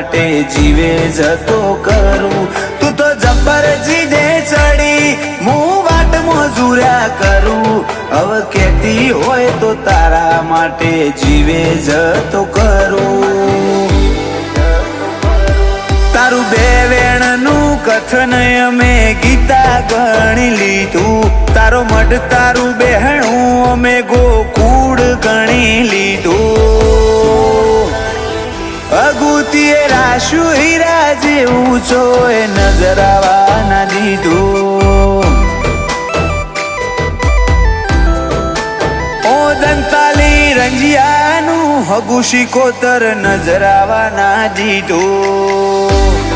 માટે જીવે જતો કરું. તું તો જબ્બર જીદે ચડી હું વાટ મજૂર્યા કરું. હવે કેતી હોય તો તારા માટે જીવે જતો કરું. તારું બે વેણનું કથન અમે ગીતા ગણી લીધું. તારો મઢ તારું બેહણું અમે ગોકુળ ગણી લીધું. અગુતીએ રાશુ હીરા જેવું છો એ નજરાવા ના દીધું. ઓ દંતાલી રંજિયાનું હગુ શિકોતર નજરાવા ના દીધું.